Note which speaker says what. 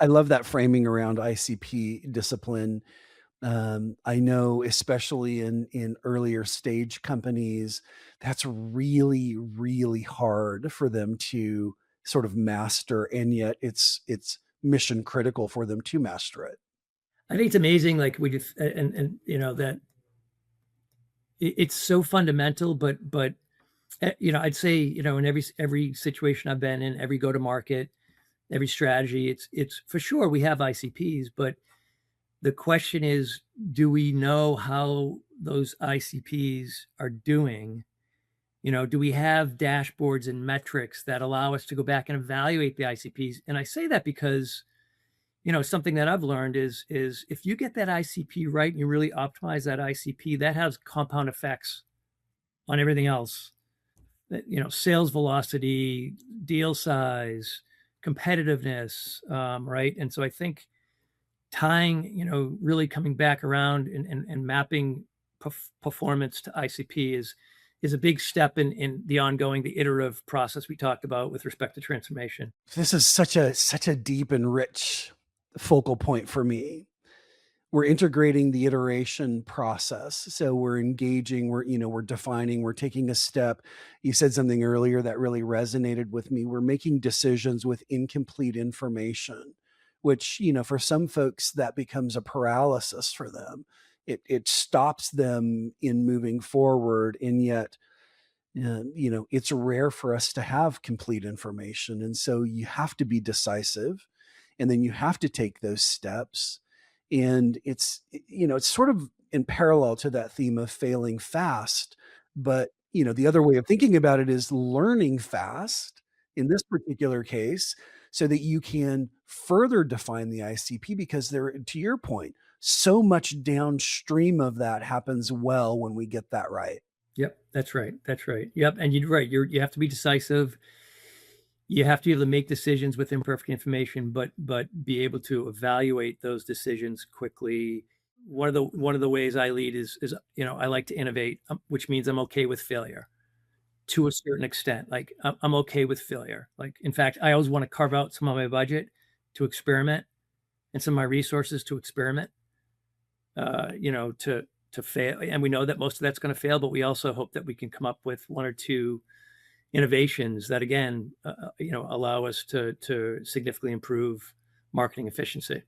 Speaker 1: I love that framing around ICP discipline. I know especially in earlier stage companies, that's really, really hard for them to sort of master, and yet it's mission critical for them to master it.
Speaker 2: I think it's amazing, like, we just and, that it's so fundamental, but, I'd say, in every situation I've been in, every go-to-market, every strategy, it's for sure we have ICPs, but the question is, do we know how those ICPs are doing? Do we have dashboards and metrics that allow us to go back and evaluate the ICPs? And I say that because, something that I've learned is if you get that ICP right and you really optimize that ICP, that has compound effects on everything else. Sales velocity, deal size, competitiveness, right? And so I think tying, really coming back around and mapping performance to ICP is a big step in the iterative process we talked about with respect to transformation.
Speaker 1: This is such a deep and rich focal point for me. We're integrating the iteration process. So we're engaging, we're defining, we're taking a step. You said something earlier that really resonated with me. We're making decisions with incomplete information, which, for some folks, that becomes a paralysis for them. It stops them in moving forward. And yet, it's rare for us to have complete information. And so you have to be decisive, and then you have to take those steps. And it's sort of in parallel to that theme of failing fast. But, the other way of thinking about it is learning fast in this particular case so that you can further define the ICP, because there, to your point, so much downstream of that happens well when we get that right.
Speaker 2: Yep, that's right. That's right. Yep, and you're right. You have to be decisive. You have to be able to make decisions with imperfect information, but be able to evaluate those decisions quickly. One of the ways I lead is I like to innovate, which means I'm okay with failure to a certain extent. Like I'm okay with failure. Like in fact, I always want to carve out some of my budget to experiment and some of my resources to experiment. To fail, and we know that most of that's going to fail, but we also hope that we can come up with one or two innovations that again, allow us to significantly improve marketing efficiency.